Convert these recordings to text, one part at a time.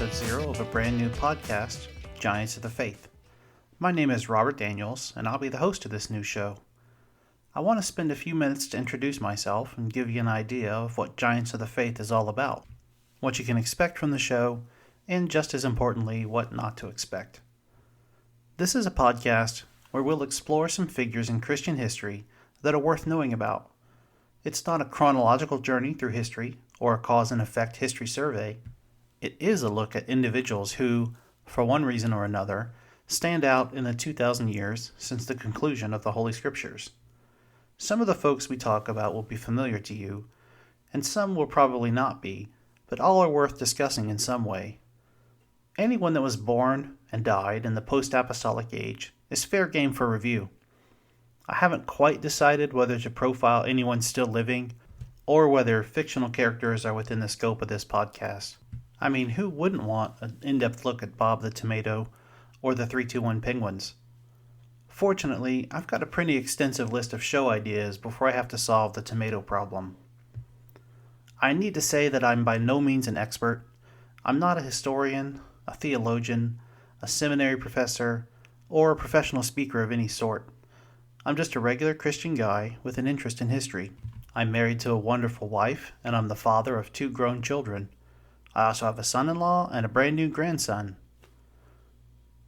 episode 0 of a brand new podcast, Giants of the Faith. My name is Robert Daniels, and I'll be the host of this new show. I want to spend a few minutes to introduce myself and give you an idea of what Giants of the Faith is all about, what you can expect from the show, and just as importantly, what not to expect. This is a podcast where we'll explore some figures in Christian history that are worth knowing about. It's not a chronological journey through history or a cause and effect history survey. It is a look at individuals who, for one reason or another, stand out in the 2,000 years since the conclusion of the Holy Scriptures. Some of the folks we talk about will be familiar to you, and some will probably not be, but all are worth discussing in some way. Anyone that was born and died in the post-apostolic age is fair game for review. I haven't quite decided whether to profile anyone still living or whether fictional characters are within the scope of this podcast. I mean, who wouldn't want an in-depth look at Bob the Tomato or the 321 Penguins? Fortunately, I've got a pretty extensive list of show ideas before I have to solve the tomato problem. I need to say that I'm by no means an expert. I'm not a historian, a theologian, a seminary professor, or a professional speaker of any sort. I'm just a regular Christian guy with an interest in history. I'm married to a wonderful wife, and I'm the father of 2 grown children. I also have a son-in-law and a brand new grandson.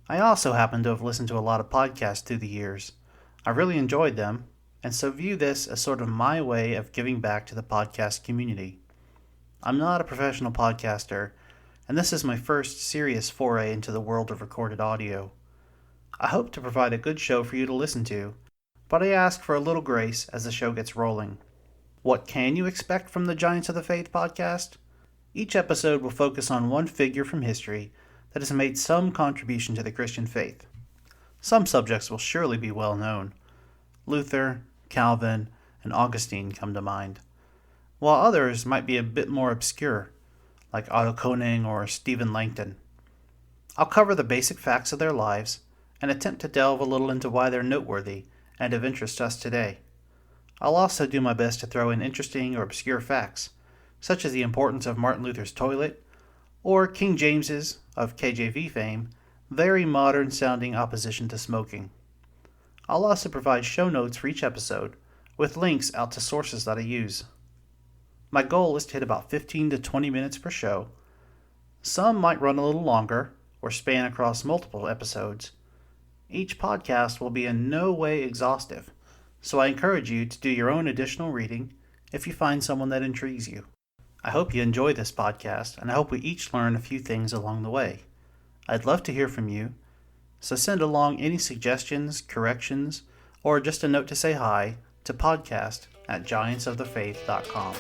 I also happen to have listened to a lot of podcasts through the years. I really enjoyed them, and so view this as sort of my way of giving back to the podcast community. I'm not a professional podcaster, and this is my first serious foray into the world of recorded audio. I hope to provide a good show for you to listen to, but I ask for a little grace as the show gets rolling. What can you expect from the Giants of the Faith podcast? Each episode will focus on one figure from history that has made some contribution to the Christian faith. Some subjects will surely be well known. Luther, Calvin, and Augustine come to mind, while others might be a bit more obscure, like Otto Koning or Stephen Langton. I'll cover the basic facts of their lives and attempt to delve a little into why they're noteworthy and of interest to us today. I'll also do my best to throw in interesting or obscure facts, such as the importance of Martin Luther's toilet, or King James's, of KJV fame, very modern-sounding opposition to smoking. I'll also provide show notes for each episode, with links out to sources that I use. My goal is to hit about 15 to 20 minutes per show. Some might run a little longer, or span across multiple episodes. Each podcast will be in no way exhaustive, so I encourage you to do your own additional reading if you find someone that intrigues you. I hope you enjoy this podcast, and I hope we each learn a few things along the way. I'd love to hear from you, so send along any suggestions, corrections, or just a note to say hi to podcast@giantsofthefaith.com.